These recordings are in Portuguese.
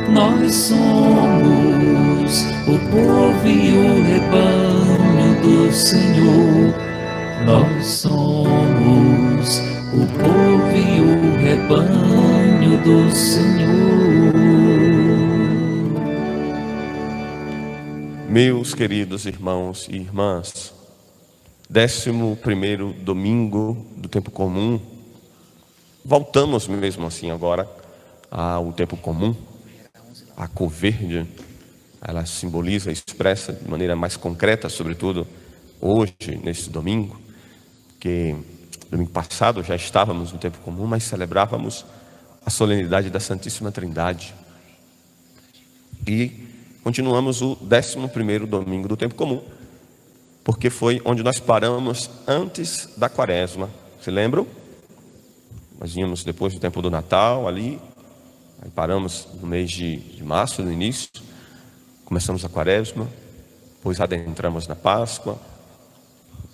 Nós somos o povo e o rebanho do Senhor. Nós somos o povo e o rebanho do Senhor. Meus queridos irmãos e irmãs, 11º domingo do tempo comum. Voltamos mesmo assim agora ao tempo comum. A cor verde, ela simboliza, expressa de maneira mais concreta, sobretudo hoje, nesse domingo, que domingo passado já estávamos no tempo comum, mas celebrávamos a solenidade da Santíssima Trindade. E continuamos o 11º domingo do tempo comum, porque foi onde nós paramos antes da Quaresma. Se lembram? Nós íamos depois do tempo do Natal ali, aí paramos no mês de março, no início, começamos a Quaresma, depois adentramos na Páscoa,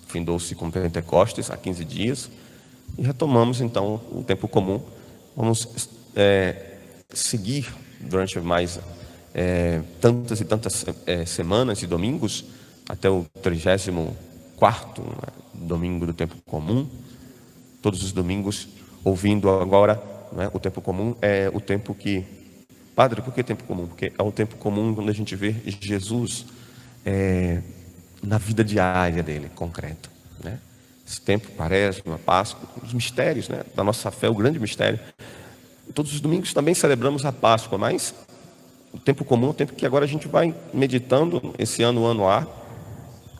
findou-se com Pentecostes há 15 dias, e retomamos então o tempo comum. Vamos seguir durante mais tantas e tantas semanas e domingos, até o 34º domingo do tempo comum, todos os domingos, ouvindo agora, né, o tempo comum é o tempo que... Padre, por que tempo comum? Porque é o tempo comum quando a gente vê Jesus na vida diária dele, concreta, né? Esse tempo parece uma Páscoa, os mistérios, né, da nossa fé, o grande mistério. Todos os domingos também celebramos a Páscoa, mas o tempo comum é o tempo que agora a gente vai meditando, esse ano A,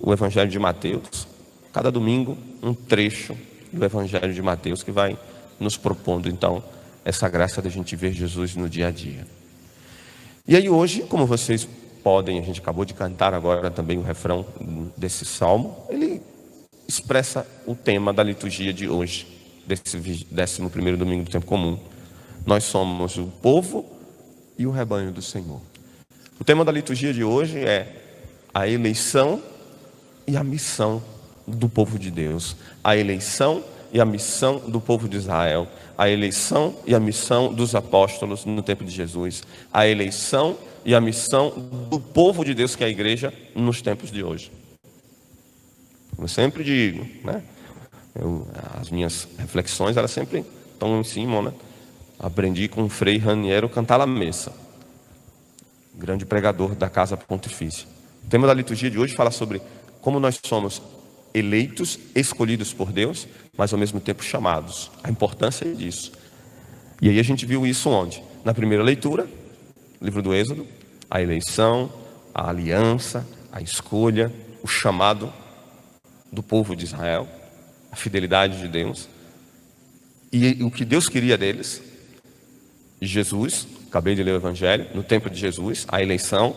o Evangelho de Mateus. Cada domingo um trecho do Evangelho de Mateus que vai nos propondo então essa graça da gente ver Jesus no dia a dia. E aí hoje, como vocês podem, a gente acabou de cantar agora também o refrão desse salmo, ele expressa o tema da liturgia de hoje, desse 11º domingo do tempo comum. Nós somos o povo e o rebanho do Senhor. O tema da liturgia de hoje é a eleição e a missão do povo de Deus. A eleição e a missão do povo de Israel. A eleição e a missão dos apóstolos no tempo de Jesus. A eleição e a missão do povo de Deus, que é a igreja, nos tempos de hoje. Eu sempre digo, né? As minhas reflexões, elas sempre estão em cima, né? Aprendi com o Frei Raniero Cantalamessa, grande pregador da Casa Pontifícia. O tema da liturgia de hoje fala sobre como nós somos eleitos, escolhidos por Deus, mas ao mesmo tempo chamados. A importância disso. E aí a gente viu isso onde? Na primeira leitura, livro do Êxodo, a eleição, a aliança, a escolha, o chamado do povo de Israel, a fidelidade de Deus e o que Deus queria deles. Jesus, acabei de ler o Evangelho, no tempo de Jesus, a eleição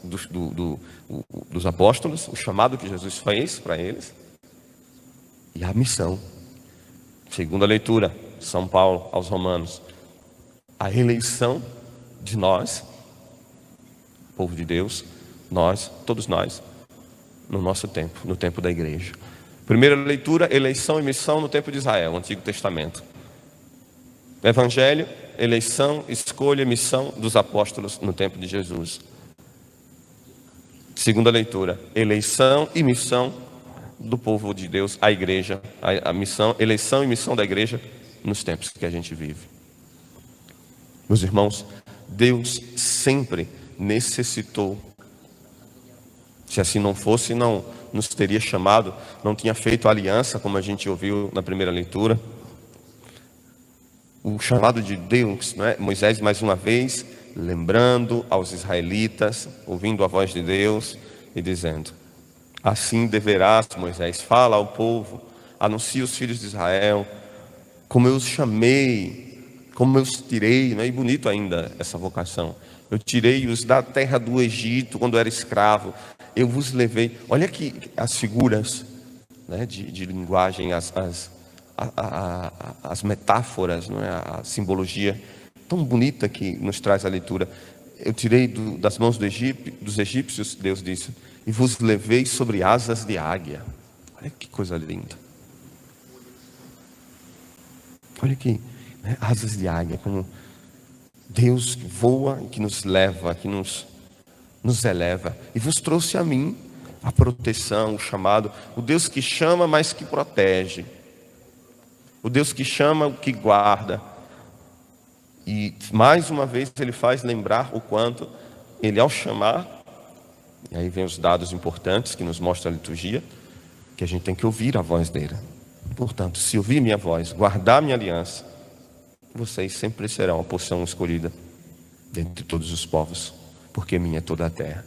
dos apóstolos, o chamado que Jesus fez para eles e a missão. Segunda leitura, São Paulo aos Romanos, a eleição de nós, povo de Deus, nós, todos nós, no nosso tempo, no tempo da igreja. Primeira leitura, eleição e missão no tempo de Israel, Antigo Testamento. Evangelho, eleição, escolha e missão dos apóstolos no tempo de Jesus. Segunda leitura, eleição e missão do povo de Deus, a igreja, a missão, eleição e missão da igreja nos tempos que a gente vive. Meus irmãos, Deus sempre necessitou. Se assim não fosse, não nos teria chamado, não tinha feito aliança, como a gente ouviu na primeira leitura. O chamado de Deus, né? Moisés mais uma vez lembrando aos israelitas, ouvindo a voz de Deus e dizendo: assim deverás, Moisés, fala ao povo, anuncia os filhos de Israel, como eu os chamei, como eu os tirei, né? E bonito ainda essa vocação. Eu tirei-os da terra do Egito, quando eu era escravo, eu vos levei. Olha aqui as figuras, né, de linguagem, as metáforas, não é? A simbologia tão bonita que nos traz a leitura. Eu tirei das mãos dos egípcios, Deus disse, e vos levei sobre asas de águia. Olha que coisa linda. Olha aqui, né? Asas de águia, como Deus que voa e que nos leva, que nos eleva. E vos trouxe a mim a proteção, o chamado, o Deus que chama, mas que protege. O Deus que chama, o que guarda. E mais uma vez ele faz lembrar o quanto ele, ao chamar, e aí vem os dados importantes que nos mostra a liturgia, que a gente tem que ouvir a voz dele. Portanto, se ouvir minha voz, guardar minha aliança, vocês sempre serão a porção escolhida dentre todos os povos, porque minha é toda a terra.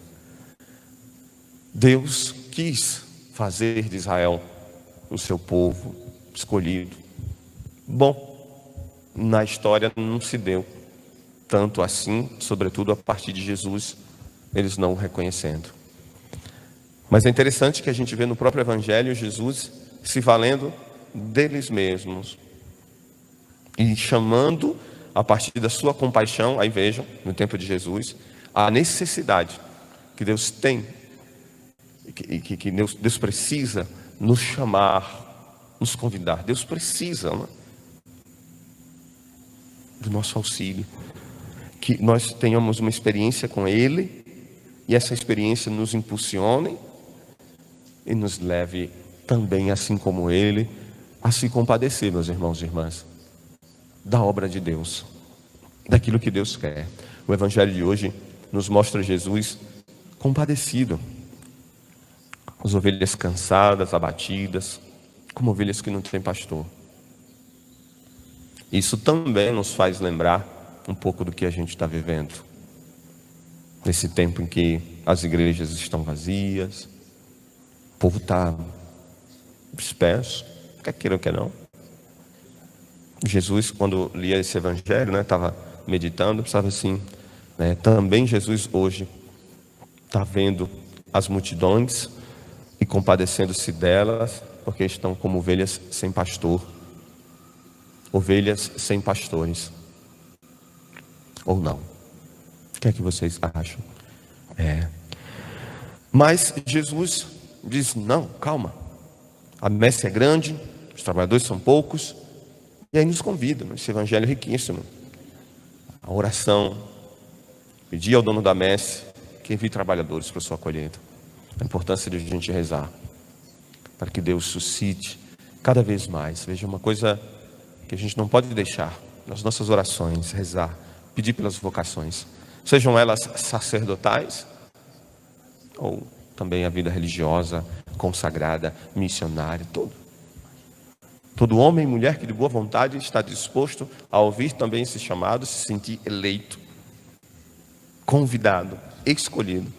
Deus quis fazer de Israel o seu povo escolhido. Bom, na história não se deu tanto assim, sobretudo a partir de Jesus, eles não o reconhecendo. Mas é interessante que a gente vê no próprio Evangelho Jesus se valendo deles mesmos e chamando, a partir da sua compaixão, aí vejam, no tempo de Jesus, a necessidade que Deus tem, que Deus precisa nos chamar, nos convidar. Deus precisa, né, do nosso auxílio, que nós tenhamos uma experiência com Ele, e essa experiência nos impulsione e nos leve também, assim como Ele, a se compadecer, meus irmãos e irmãs, da obra de Deus, daquilo que Deus quer. O Evangelho de hoje nos mostra Jesus compadecido, as ovelhas cansadas, abatidas, como ovelhas que não têm pastor. Isso também nos faz lembrar um pouco do que a gente está vivendo, nesse tempo em que as igrejas estão vazias, o povo está disperso, quer queira ou quer não. Jesus, quando lia esse evangelho, estava meditando, pensava assim, também Jesus hoje está vendo as multidões e compadecendo-se delas, porque estão como ovelhas sem pastor, ovelhas sem pastores, ou não? O que é que vocês acham? Mas Jesus diz, não, calma, a messe é grande, os trabalhadores são poucos, e aí nos convida, esse evangelho riquíssimo, a oração, pedir ao dono da messe que envie trabalhadores para a sua colheita, a importância de a gente rezar, para que Deus suscite cada vez mais. Veja, uma coisa que a gente não pode deixar nas nossas orações, rezar, pedir pelas vocações, sejam elas sacerdotais, ou também a vida religiosa, consagrada, missionária, todo homem e mulher que de boa vontade está disposto a ouvir também esse chamado, se sentir eleito, convidado, escolhido,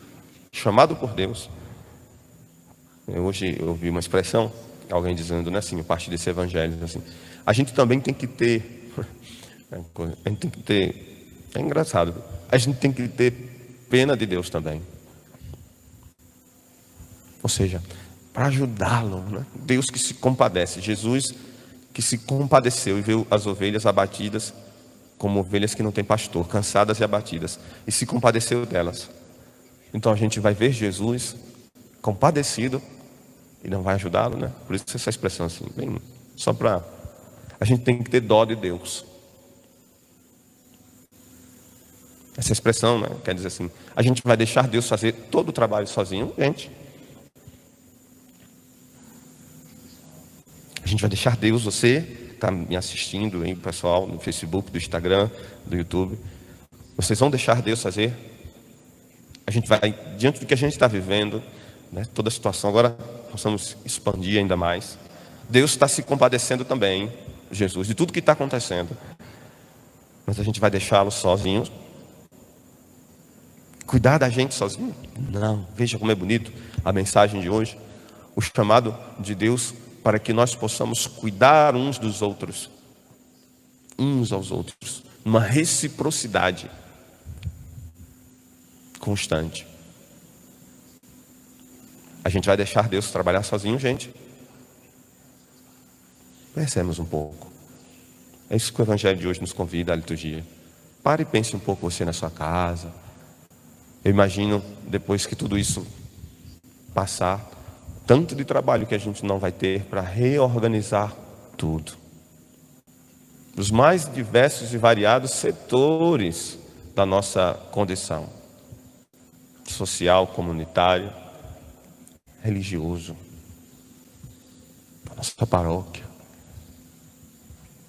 chamado por Deus. Hoje eu ouvi uma expressão, alguém dizendo, assim, parte desse evangelho, assim, a gente também tem que ter, é engraçado, a gente tem que ter pena de Deus também. Ou seja, para ajudá-lo, né? Deus que se compadece, Jesus que se compadeceu e viu as ovelhas abatidas como ovelhas que não têm pastor, cansadas e abatidas, e se compadeceu delas. Então a gente vai ver Jesus compadecido e não vai ajudá-lo, né? Por isso essa expressão assim, bem, só para... A gente tem que ter dó de Deus. Essa expressão, né, quer dizer assim, a gente vai deixar Deus fazer todo o trabalho sozinho, gente? A gente vai deixar Deus, você que está me assistindo aí, pessoal, no Facebook, do Instagram, do YouTube, vocês vão deixar Deus fazer? A gente vai, diante do que a gente está vivendo, né, toda a situação, agora possamos expandir ainda mais. Deus está se compadecendo também, Jesus, de tudo que está acontecendo. Mas a gente vai deixá-lo sozinho? Cuidar da gente sozinho? Não. Veja como é bonito a mensagem de hoje. O chamado de Deus para que nós possamos cuidar uns dos outros, uns aos outros, numa reciprocidade constante. A gente vai deixar Deus trabalhar sozinho, gente? Pensemos um pouco. É isso que o Evangelho de hoje nos convida, a liturgia. Pare e pense um pouco você na sua casa. Eu imagino, depois que tudo isso passar, tanto de trabalho que a gente não vai ter para reorganizar tudo. os mais diversos e variados setores da nossa condição social, comunitário, religioso, da nossa paróquia.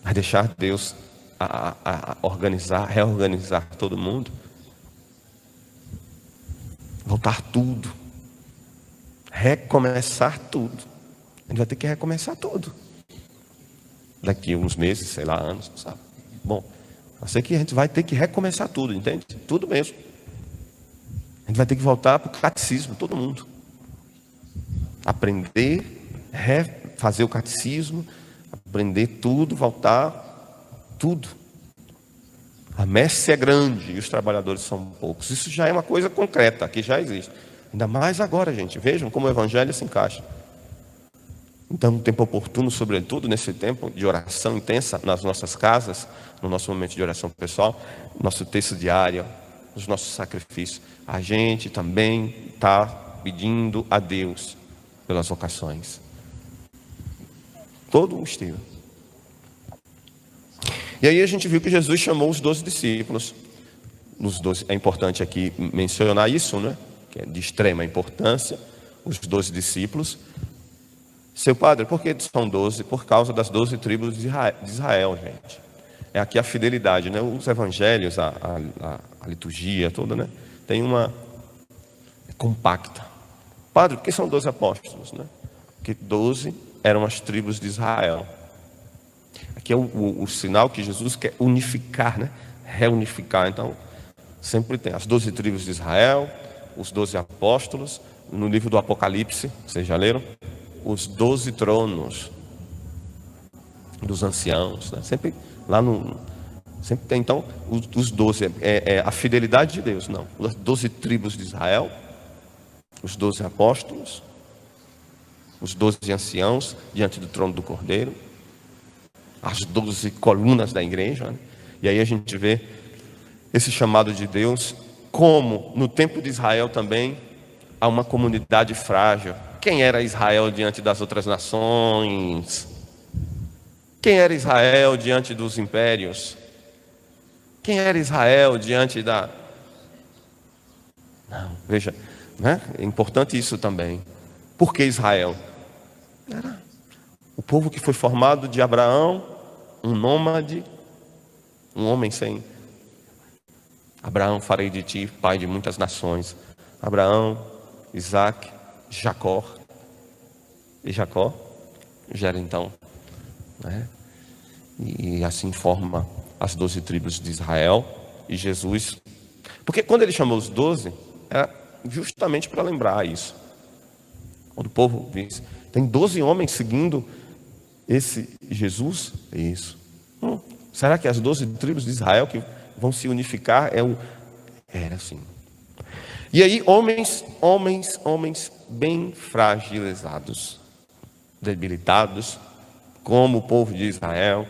Vai deixar Deus a organizar, reorganizar todo mundo, voltar tudo, recomeçar tudo. A gente vai ter que recomeçar tudo daqui a uns meses, sei lá, anos, sabe? Bom, eu sei que a gente vai ter que recomeçar tudo, entende? Tudo mesmo. A gente vai ter que voltar para o catecismo, todo mundo. Aprender, refazer o catecismo, aprender tudo, voltar tudo. A messe é grande e os trabalhadores são poucos. Isso já é uma coisa concreta, que já existe. Ainda mais agora, gente. Vejam como o evangelho se encaixa. Então, no tempo oportuno, sobretudo nesse tempo de oração intensa nas nossas casas, no nosso momento de oração pessoal, nosso texto diário, os nossos sacrifícios, a gente também está pedindo a Deus pelas vocações. Todo um estilo. E aí a gente viu que Jesus chamou os 12 discípulos. Os 12, é importante aqui mencionar isso, né? Que é de extrema importância, os 12 discípulos. Seu padre, por que são 12? Por causa das 12 tribos de Israel, gente. É aqui a fidelidade, né? Os evangelhos, a liturgia toda, né? Tem uma compacta. Padre, por que são 12 apóstolos, né? Porque 12 eram as tribos de Israel. Aqui é o sinal que Jesus quer unificar, né? Reunificar. Então, sempre tem as 12 tribos de Israel, os 12 apóstolos. No livro do Apocalipse, vocês já leram? Os 12 tronos dos anciãos, né? Sempre lá sempre tem, então, os 12 é a fidelidade de Deus, não. As 12 tribos de Israel, os 12 apóstolos, os 12 anciãos diante do trono do Cordeiro, as 12 colunas da igreja, né? E aí a gente vê esse chamado de Deus, como no tempo de Israel também há uma comunidade frágil. Quem era Israel diante das outras nações? Quem era Israel diante dos impérios? Quem era Israel diante da... Não, veja, né? É importante isso também. Por que Israel? Era o povo que foi formado de Abraão, um nômade, um homem sem... Abraão, farei de ti pai de muitas nações. Abraão, Isaac, Jacó. E Jacó gera então, né? E assim forma as 12 tribos de Israel. E Jesus, porque quando ele chamou os 12, era justamente para lembrar isso. Quando o povo diz, tem 12 homens seguindo esse Jesus? Isso. Será que as 12 tribos de Israel que vão se unificar? Era assim. E aí, homens bem fragilizados, debilitados, como o povo de Israel,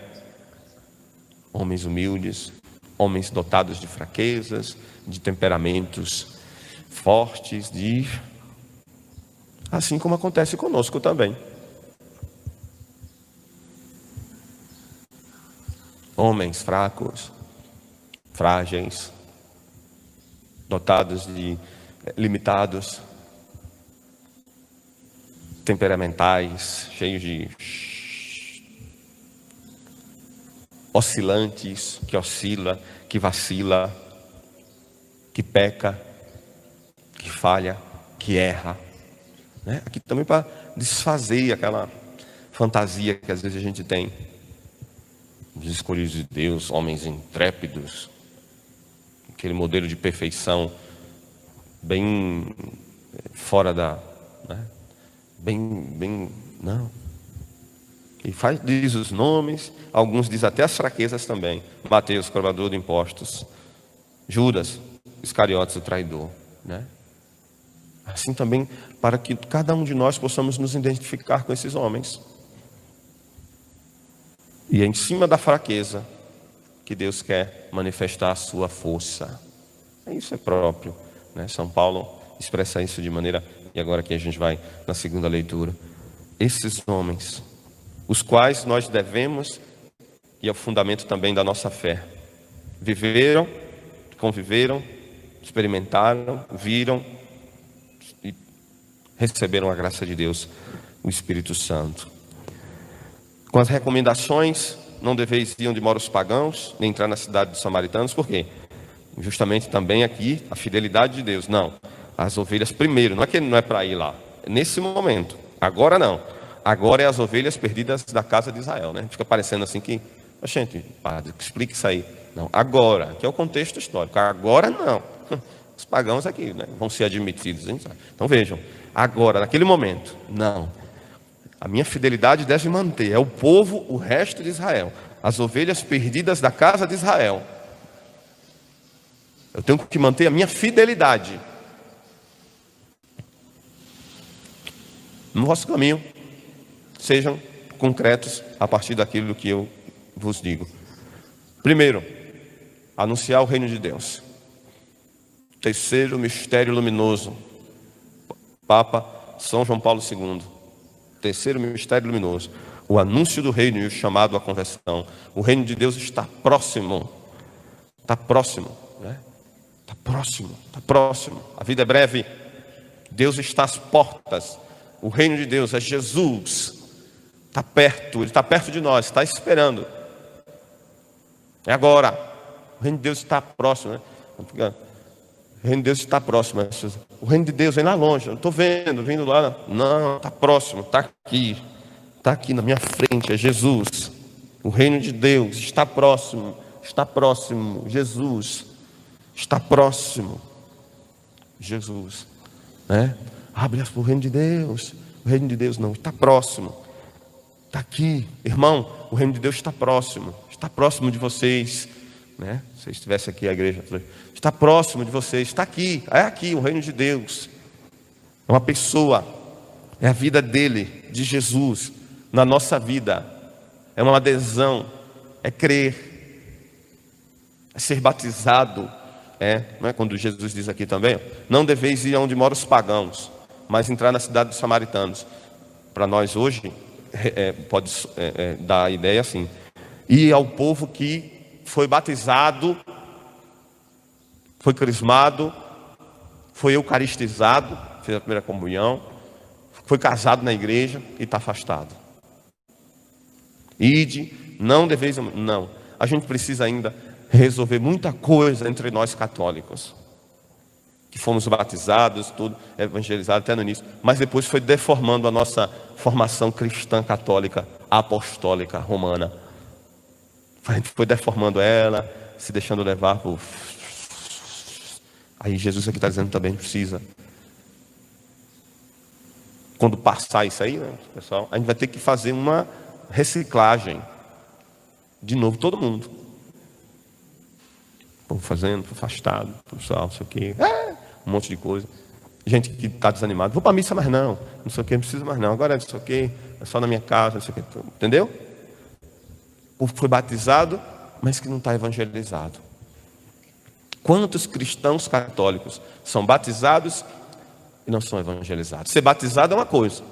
homens humildes, homens dotados de fraquezas, de temperamentos fortes, assim como acontece conosco também. Homens fracos, frágeis, dotados de limitados, temperamentais, cheios de oscilantes, que oscila, que vacila, que peca, que falha, que erra, né? Aqui também para desfazer aquela fantasia que às vezes a gente tem dos escolhidos de Deus, homens intrépidos, aquele modelo de perfeição bem fora da, né? bem, não. E diz os nomes, alguns diz até as fraquezas também. Mateus, cobrador de impostos. Judas, Iscariotes, o traidor, né? Assim também, para que cada um de nós possamos nos identificar com esses homens. E é em cima da fraqueza que Deus quer manifestar a sua força. Isso é próprio, né? São Paulo expressa isso de maneira... E agora que a gente vai na segunda leitura. Esses homens, os quais nós devemos e é o fundamento também da nossa fé. Viveram, conviveram, experimentaram, viram e receberam a graça de Deus, o Espírito Santo. Com as recomendações: não deveis ir onde moram os pagãos, nem entrar na cidade dos samaritanos. Por quê? Justamente também aqui a fidelidade de Deus. Não, as ovelhas primeiro, não é que ele não é para ir lá, é nesse momento. Agora não, agora é as ovelhas perdidas da casa de Israel, né? Fica parecendo assim que, gente, padre, explique isso aí. Não, agora, que é o contexto histórico. Agora não, os pagãos aqui, né, vão ser admitidos, hein? Então vejam, agora, naquele momento, não. A minha fidelidade deve manter, é o povo, o resto de Israel, as ovelhas perdidas da casa de Israel. Eu tenho que manter a minha fidelidade no vosso caminho. Sejam concretos a partir daquilo que eu vos digo. Primeiro, anunciar o reino de Deus. Terceiro mistério luminoso, Papa São João Paulo II. Terceiro mistério luminoso, o anúncio do reino e o chamado à conversão. O reino de Deus está próximo. Está próximo, né? Está próximo, está próximo. A vida é breve. Deus está às portas. O reino de Deus é Jesus. Está perto, Ele está perto de nós, está esperando. É agora. O reino de Deus está próximo, né? O reino de Deus está próximo. O reino de Deus vem lá longe. Eu não estou vendo, vindo lá. Não, está próximo, está aqui. Está aqui na minha frente, é Jesus. O reino de Deus está próximo. Está próximo, Jesus. Está próximo, Jesus, né? Abre o reino de Deus. O reino de Deus não, está próximo. Está aqui, irmão. O reino de Deus está próximo. Está próximo de vocês, né? Se estivesse aqui a igreja, está próximo de vocês. Está aqui, é aqui o reino de Deus. É uma pessoa, é a vida dele, de Jesus, na nossa vida. É uma adesão, é crer, é ser batizado. Não é quando Jesus diz aqui também: não deveis ir onde moram os pagãos, mas entrar na cidade dos samaritanos. Para nós hoje, pode dar a ideia assim: ir ao povo que foi batizado, foi crismado, foi eucaristizado, fez a primeira comunhão, foi casado na igreja e está afastado. Ide, não deveis, não. A gente precisa ainda resolver muita coisa entre nós católicos, que fomos batizados, tudo, evangelizados até no início, mas depois foi deformando a nossa formação cristã católica, apostólica, romana. A gente foi deformando ela, se deixando levar por... Aí Jesus aqui está dizendo também, precisa. Quando passar isso aí, né, pessoal, a gente vai ter que fazer uma reciclagem. De novo, todo mundo. Povo fazendo, afastado, pessoal, não sei o quê, um monte de coisa. Gente que está desanimada, vou para a missa, mas não sei o quê, não preciso mais não, agora não sei o quê, é só na minha casa, não sei o quê, entendeu? O povo foi batizado, mas que não está evangelizado. Quantos cristãos católicos são batizados e não são evangelizados? Ser batizado é uma coisa,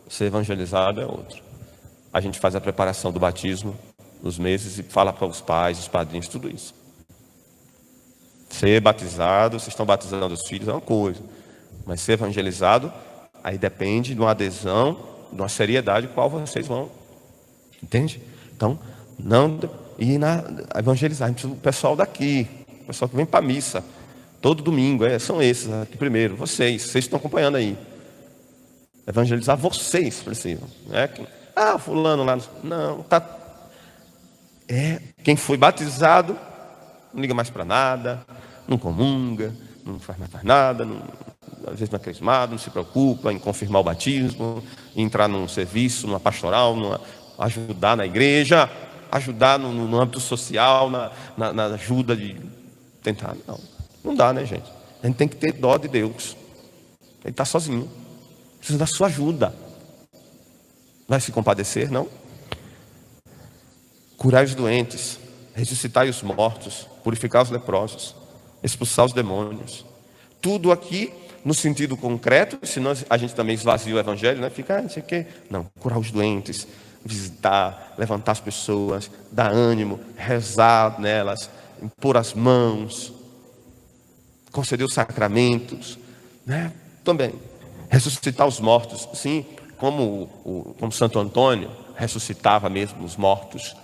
ser evangelizado é outra. A gente faz a preparação do batismo nos meses e fala para os pais, os padrinhos, tudo isso. Ser batizado, vocês estão batizando os filhos, é uma coisa. Mas ser evangelizado, aí depende de uma adesão, de uma seriedade qual vocês vão. Entende? Então, não ir evangelizar. A gente precisa do pessoal daqui, o pessoal que vem para a missa, todo domingo, são esses aqui primeiro, vocês estão acompanhando aí. Evangelizar vocês precisam. Fulano lá, não, tá. Quem foi batizado, não liga mais para nada, não comunga, não faz mais nada, às vezes não é crismado, não se preocupa em confirmar o batismo, em entrar num serviço, numa pastoral, ajudar na igreja, ajudar no âmbito social, na ajuda de tentar. Não dá, né, gente? A gente tem que ter dó de Deus. Ele está sozinho, precisa da sua ajuda. Vai se compadecer, não? Curar os doentes, ressuscitar os mortos, purificar os leprosos, expulsar os demônios. Tudo aqui no sentido concreto, senão a gente também esvazia o evangelho, né? Fica, não sei o quê. Não, curar os doentes, visitar, levantar as pessoas, dar ânimo, rezar nelas, impor as mãos, conceder os sacramentos, né? Também ressuscitar os mortos, sim, como Santo Antônio ressuscitava mesmo os mortos,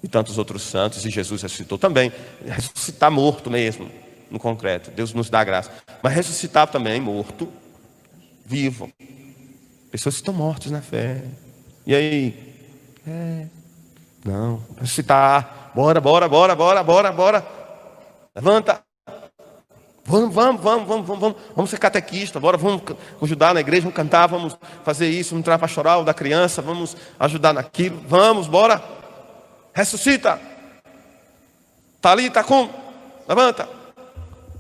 e tantos outros santos, e Jesus ressuscitou também. Ressuscitar morto mesmo, no concreto, Deus nos dá a graça. Mas ressuscitar também morto, vivo. Pessoas que estão mortas na fé. E aí? Não, ressuscitar. Bora. Levanta. Vamos ser catequista. Bora, vamos ajudar na igreja, vamos cantar, vamos fazer isso, vamos entrar pastoral da criança, vamos ajudar naquilo. Vamos, bora. Ressuscita. Talita cum. Levanta.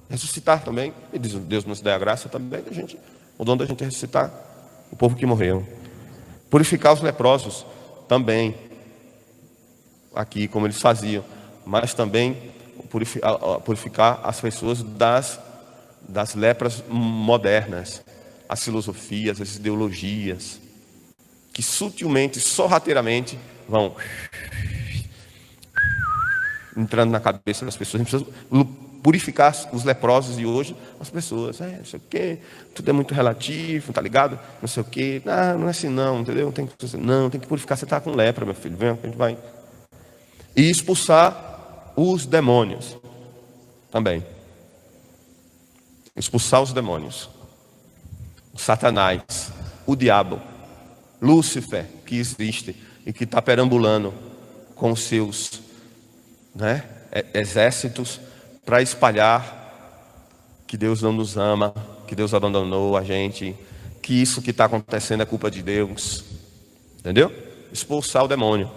Ressuscitar também. E Deus nos dá a graça também, o dom da gente ressuscitar o povo que morreu. Purificar os leprosos também. Aqui, como eles faziam. Mas também purificar as pessoas das lepras modernas. As filosofias, as ideologias. Que sutilmente, sorrateiramente, vão entrando na cabeça das pessoas. A gente precisa purificar os leprosos de hoje. As pessoas, não sei o quê, tudo é muito relativo, tá ligado? Não sei o quê, não é assim não, entendeu? Tem que purificar. Você está com lepra, meu filho, vem, a gente vai. E expulsar os demônios também. Expulsar os demônios. O Satanás, o diabo, Lúcifer, que existe e que está perambulando com os seus exércitos para espalhar que Deus não nos ama, que Deus abandonou a gente, que isso que está acontecendo é culpa de Deus. Entendeu? Expulsar o demônio.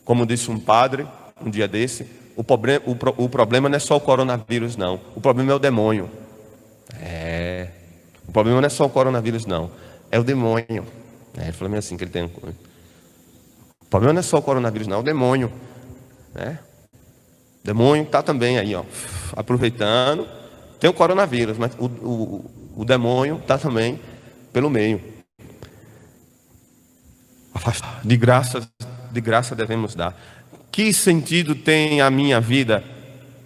Como disse um padre um dia desse, o problema não é só o coronavírus, não. O problema é o demônio. O problema não é só o coronavírus, não. É o demônio. Ele falou meio assim que ele tem. O problema não é só o coronavírus, não. É o demônio. O demônio está também aí, aproveitando. Tem o coronavírus, mas o demônio está também pelo meio. De graça devemos dar. Que sentido tem a minha vida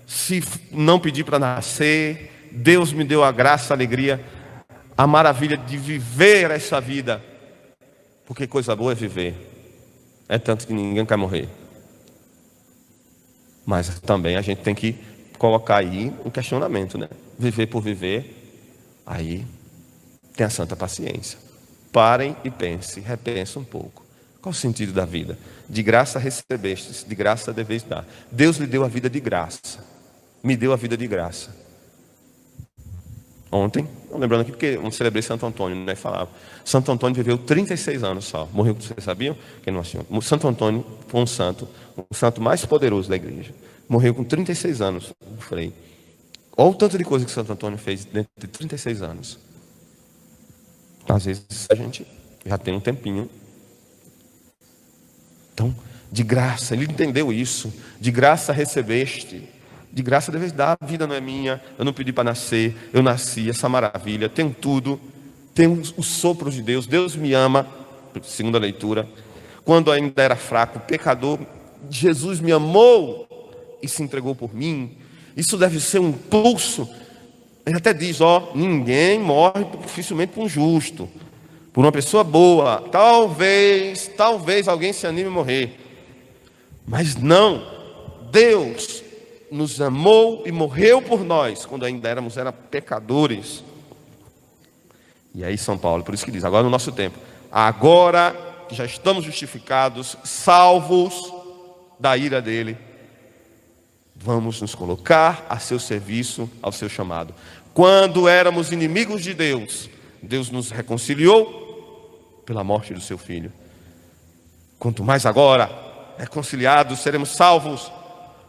se não pedir para nascer? Deus me deu a graça, a alegria, a maravilha de viver essa vida. Porque coisa boa é viver. É tanto que ninguém quer morrer. Mas também a gente tem que colocar aí um questionamento, né? Viver por viver, aí tem a santa paciência. Parem e pensem, repensem um pouco. Qual o sentido da vida? De graça recebestes, de graça deveis dar. Deus lhe deu a vida de graça. Me deu a vida de graça. Ontem, lembrando aqui porque eu celebrei Santo Antônio, né? Falava. Santo Antônio viveu 36 anos só. Morreu, vocês sabiam? Quem não assistiu? Santo Antônio foi o santo mais poderoso da igreja. Morreu com 36 anos, o Frei. Olha o tanto de coisa que Santo Antônio fez dentro de 36 anos. Às vezes a gente já tem um tempinho. Então, de graça, ele entendeu isso. De graça recebeste. De graça deves dar. A vida não é minha. Eu não pedi para nascer. Eu nasci, essa maravilha. Tenho tudo. Tenho os sopros de Deus. Deus me ama. Segunda leitura. Quando ainda era fraco, pecador, Jesus me amou e se entregou por mim. Isso deve ser um impulso. Ele até diz, ninguém morre dificilmente por um justo, por uma pessoa boa. Talvez alguém se anime a morrer. Mas não, Deus nos amou e morreu por nós, quando ainda éramos pecadores. E aí São Paulo, por isso que diz, agora no nosso tempo, agora que já estamos justificados, salvos da ira dele, vamos nos colocar a seu serviço, ao seu chamado. Quando éramos inimigos de Deus, Deus nos reconciliou pela morte do seu Filho. Quanto mais agora, reconciliados, seremos salvos.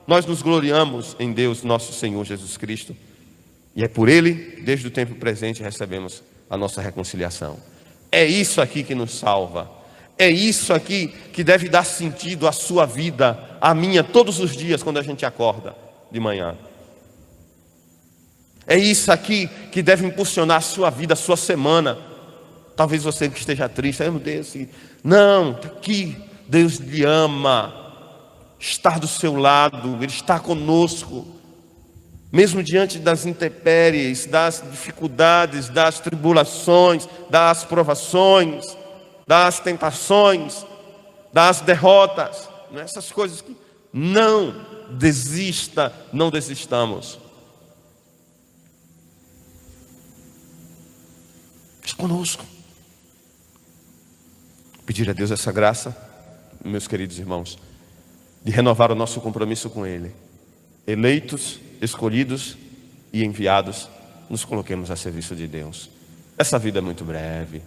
Nós nos gloriamos em Deus, nosso Senhor Jesus Cristo. E é por Ele, desde o tempo presente, recebemos a nossa reconciliação. É isso aqui que nos salva. É isso aqui que deve dar sentido à sua vida, à minha, todos os dias, quando a gente acorda de manhã. É isso aqui que deve impulsionar a sua vida, a sua semana. Talvez você que esteja triste, meu Deus, não, está aqui, Deus lhe ama, está do seu lado, Ele está conosco, mesmo diante das intempéries, das dificuldades, das tribulações, das provações, das tentações, das derrotas, essas coisas que não desista, não desistamos. Está conosco. Pedir a Deus essa graça, meus queridos irmãos, de renovar o nosso compromisso com Ele. Eleitos, escolhidos e enviados, nos coloquemos a serviço de Deus. Essa vida é muito breve,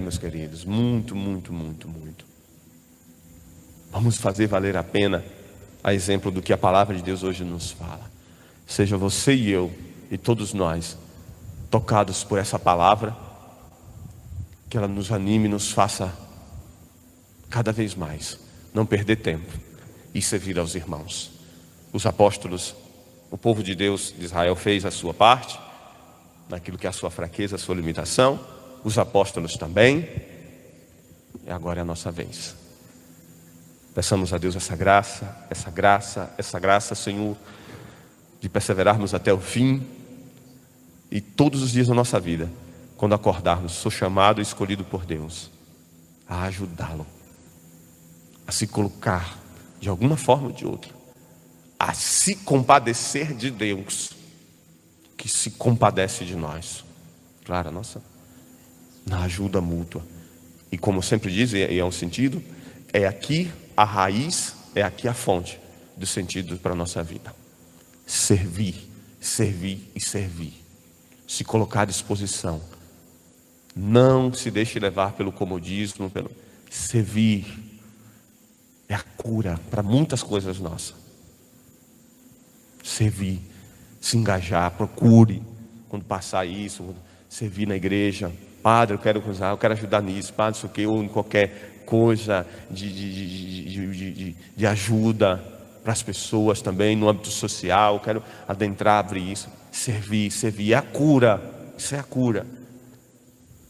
meus queridos, muito. Vamos fazer valer a pena, a exemplo do que a palavra de Deus hoje nos fala. Seja você e eu, e todos nós, tocados por essa palavra, que ela nos anime, nos faça cada vez mais não perder tempo e servir aos irmãos. Os apóstolos, o povo de Deus de Israel fez a sua parte, naquilo que é a sua fraqueza, a sua limitação. Os apóstolos também. E agora é a nossa vez. Peçamos a Deus essa graça, Senhor, de perseverarmos até o fim. E todos os dias da nossa vida, quando acordarmos, sou chamado e escolhido por Deus a ajudá-lo a se colocar de alguma forma ou de outra, a se compadecer de Deus, que se compadece de nós. Claro, na ajuda mútua. E como sempre diz, e é um sentido, é aqui a raiz, é aqui a fonte do sentido para a nossa vida. Servir. Se colocar à disposição. Não se deixe levar pelo comodismo, pelo servir. É a cura para muitas coisas nossas. Servir, se engajar, procure, quando passar isso, servir na igreja. Padre, eu quero ajudar nisso, padre, isso aqui, ou em qualquer coisa de ajuda para as pessoas também, no âmbito social, eu quero adentrar, abrir isso. Servir, é a cura, isso é a cura.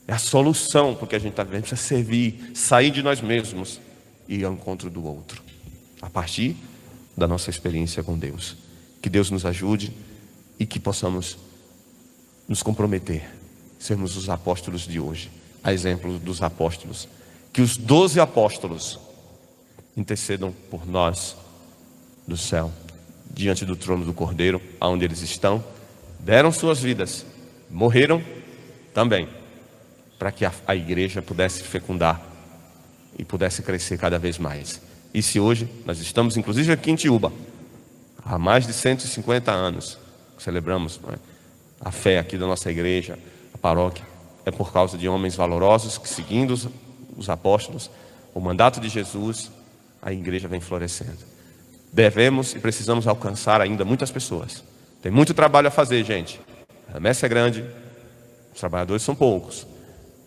É a solução, porque a gente está vivendo, precisa servir, sair de nós mesmos e ir ao encontro do outro, a partir da nossa experiência com Deus. Que Deus nos ajude e que possamos nos comprometer, sermos os apóstolos de hoje, a exemplo dos apóstolos. Que os 12 apóstolos intercedam por nós do céu, diante do trono do Cordeiro, aonde eles estão, deram suas vidas, morreram também, para que a igreja pudesse fecundar e pudesse crescer cada vez mais. E se hoje nós estamos, inclusive aqui em Tiúba, há mais de 150 anos, celebramos a fé aqui da nossa igreja, a paróquia, é por causa de homens valorosos que, seguindo os apóstolos, o mandato de Jesus, a igreja vem florescendo. Devemos e precisamos alcançar ainda muitas pessoas. Tem muito trabalho a fazer, gente. A messe é grande, os trabalhadores são poucos.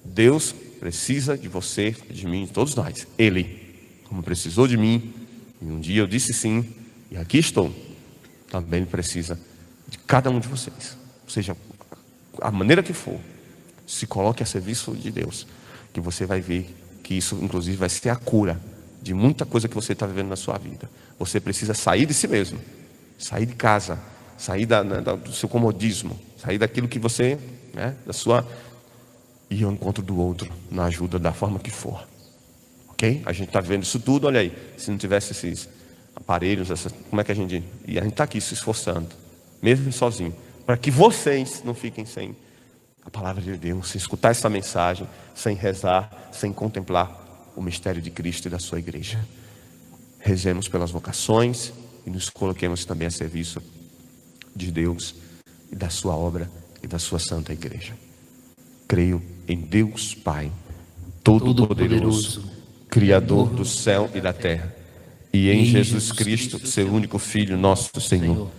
Deus precisa de você, de mim, de todos nós. Ele, como precisou de mim, e um dia eu disse sim, e aqui estou, também precisa de cada um de vocês. Ou seja, a maneira que for, se coloque a serviço de Deus, que você vai ver que isso, inclusive, vai ser a cura de muita coisa que você está vivendo na sua vida. Você precisa sair de si mesmo, sair de casa, sair do seu comodismo, sair daquilo que você, da sua... e ao encontro do outro, na ajuda da forma que for. Ok? A gente está vendo isso tudo, olha aí. Se não tivesse esses aparelhos, como é que a gente... E a gente está aqui se esforçando, mesmo sozinho, para que vocês não fiquem sem a palavra de Deus, sem escutar essa mensagem, sem rezar, sem contemplar o mistério de Cristo e da sua igreja. Rezemos pelas vocações e nos coloquemos também a serviço de Deus e da sua obra e da sua santa igreja. Creio em Deus Pai, Todo-Poderoso, Criador do céu e da terra, e em Jesus Cristo, seu único Filho, nosso Senhor,